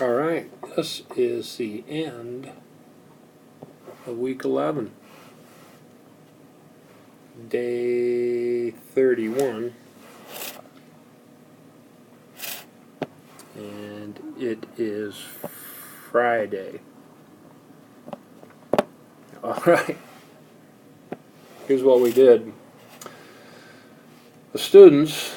Alright, this is the end of week 11. Day 31. And it is Friday. Alright, here's what we did. The students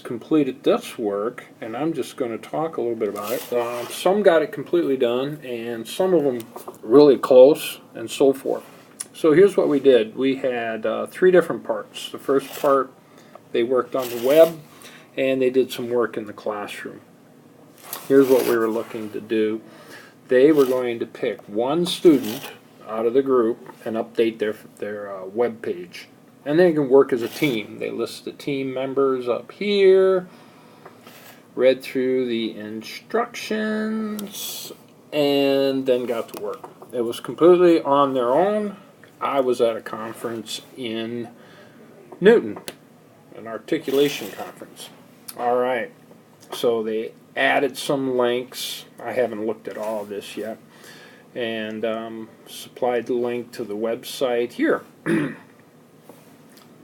completed this work, and I'm just going to talk a little bit about it. Some got it completely done, and some of them really close, and so forth. So here's what we did. We had 3 different parts. The first part, they worked on the web, and they did some work in the classroom. Here's what we were looking to do. They were going to pick one student out of the group and update their web page. And they can work as a team. They list the team members up here, read through the instructions, and then got to work. It was completely on their own. I was at a conference in Newton, an articulation conference. Alright, so they added some links. I haven't looked at all of this yet. And supplied the link to the website here.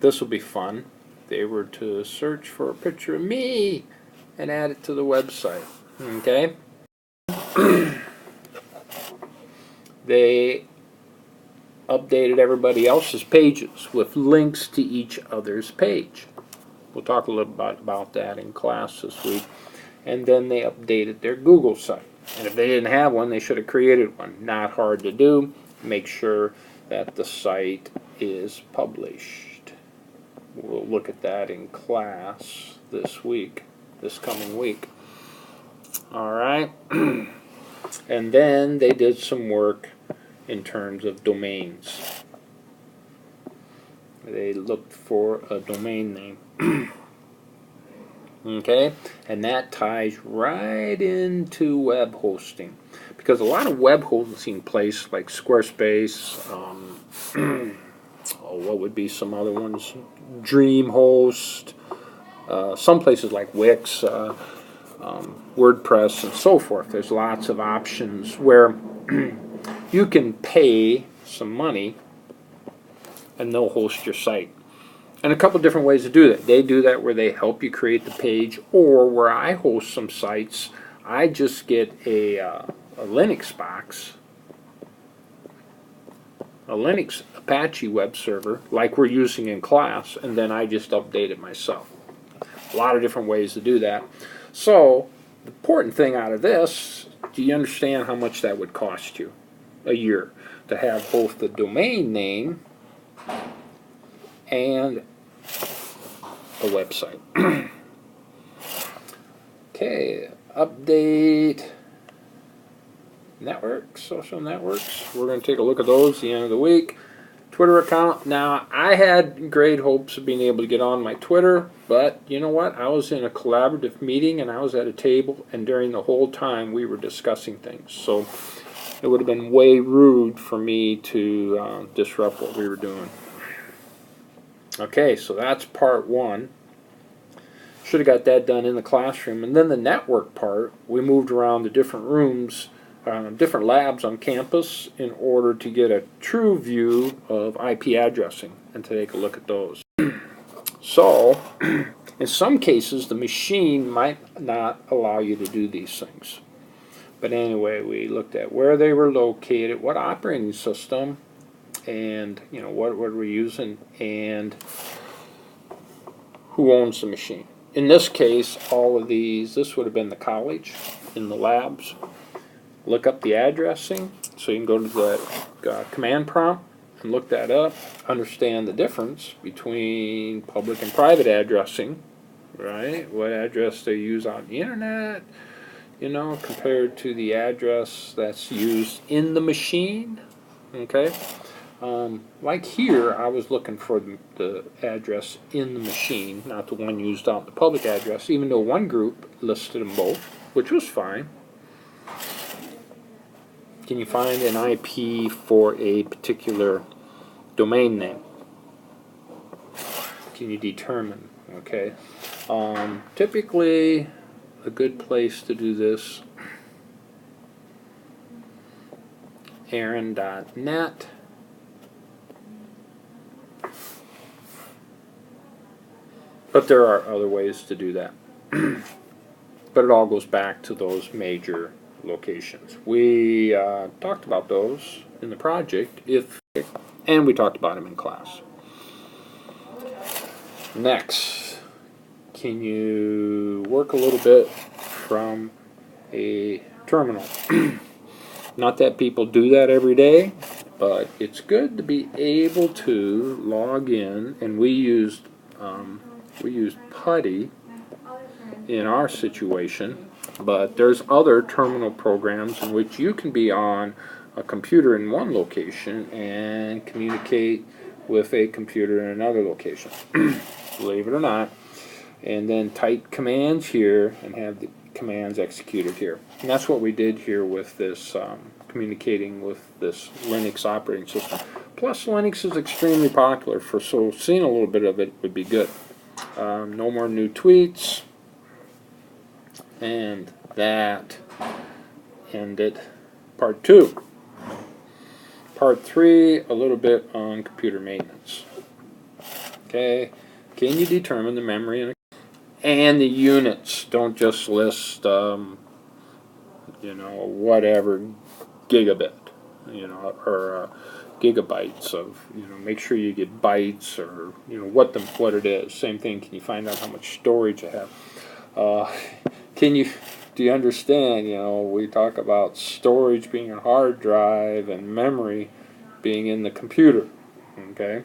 This will be fun. They were to search for a picture of me and add it to the website. Okay? They updated everybody else's pages with links to each other's page. We'll talk a little bit about that in class this week. And then they updated their Google site. And if they didn't have one, they should have created one. Not hard to do. Make sure that the site is published. We'll look at that in class this week, this coming week. Alright. And then they did some work in terms of domains. They looked for a domain name. Okay, and that ties right into web hosting, because a lot of web hosting places like Squarespace, what would be some other ones, DreamHost, some places like Wix, WordPress, and so forth. There's lots of options where you can pay some money and they'll host your site. And a couple different ways to do that. They do that where they help you create the page, or where I host some sites, I just get a Linux box, a Linux Apache web server, like we're using in class, and then I just update it myself. A lot of different ways to do that. So, the important thing out of this, do you understand how much that would cost you a year to have both the domain name and a website? Okay, update networks, social networks. We're going to take a look at those at the end of the week. Twitter account. Now, I had great hopes of being able to get on my Twitter, but you know what? I was in a collaborative meeting and I was at a table, and during the whole time we were discussing things. So it would have been way rude for me to disrupt what we were doing. Okay, so that's part 1. Should have got that done in the classroom. And then the network part, we moved around to different rooms, different labs on campus in order to get a true view of IP addressing and to take a look at those. So, in some cases, the machine might not allow you to do these things. But anyway, we looked at where they were located, what operating system, and you know what we're using, and who owns the machine. In this case, all of these, this would have been the college in the labs. Look up the addressing, so you can go to the command prompt and look that up, understand the difference between public and private addressing, right? What address they use on the internet, you know, compared to the address that's used in the machine. Okay. Like here, I was looking for the address in the machine, not the one used out in the public address, even though one group listed them both, which was fine. Can you find an IP for a particular domain name? Can you determine? Okay. Typically, a good place to do this. Aaron.net. But there are other ways to do that. But it all goes back to those major locations. We talked about those in the project, and we talked about them in class. Next, can you work a little bit from a terminal? Not that people do that every day, but it's good to be able to log in, and we used Putty in our situation, but there's other terminal programs in which you can be on a computer in one location and communicate with a computer in another location, believe it or not, and then type commands here and have the commands executed here. And that's what we did here with this communicating with this Linux operating system. Plus Linux is extremely popular, so seeing a little bit of it would be good. No more new tweets, and that ended part 2. Part 3, a little bit on computer maintenance. Okay, can you determine the memory and the units? Don't just list, whatever gigabit, or gigabytes of, make sure you get bytes or, what it is. Same thing, can you find out how much storage you have? Do you understand, we talk about storage being a hard drive and memory being in the computer, okay?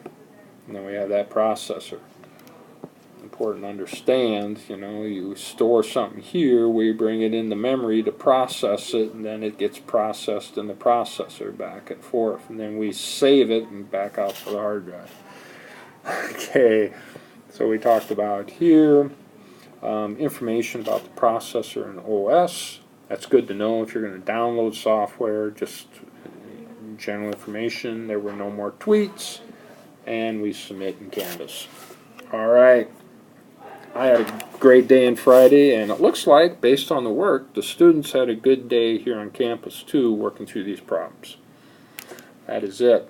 And then we have that processor. Important to understand, you store something here, we bring it into memory to process it, and then it gets processed in the processor back and forth, and then we save it and back out to the hard drive. Okay, so we talked about here information about the processor and OS. That's good to know if you're going to download software, just general information. There were no more tweets, and we submit in Canvas. Alright, I had a great day on Friday, and it looks like, based on the work, the students had a good day here on campus too, working through these problems. That is it.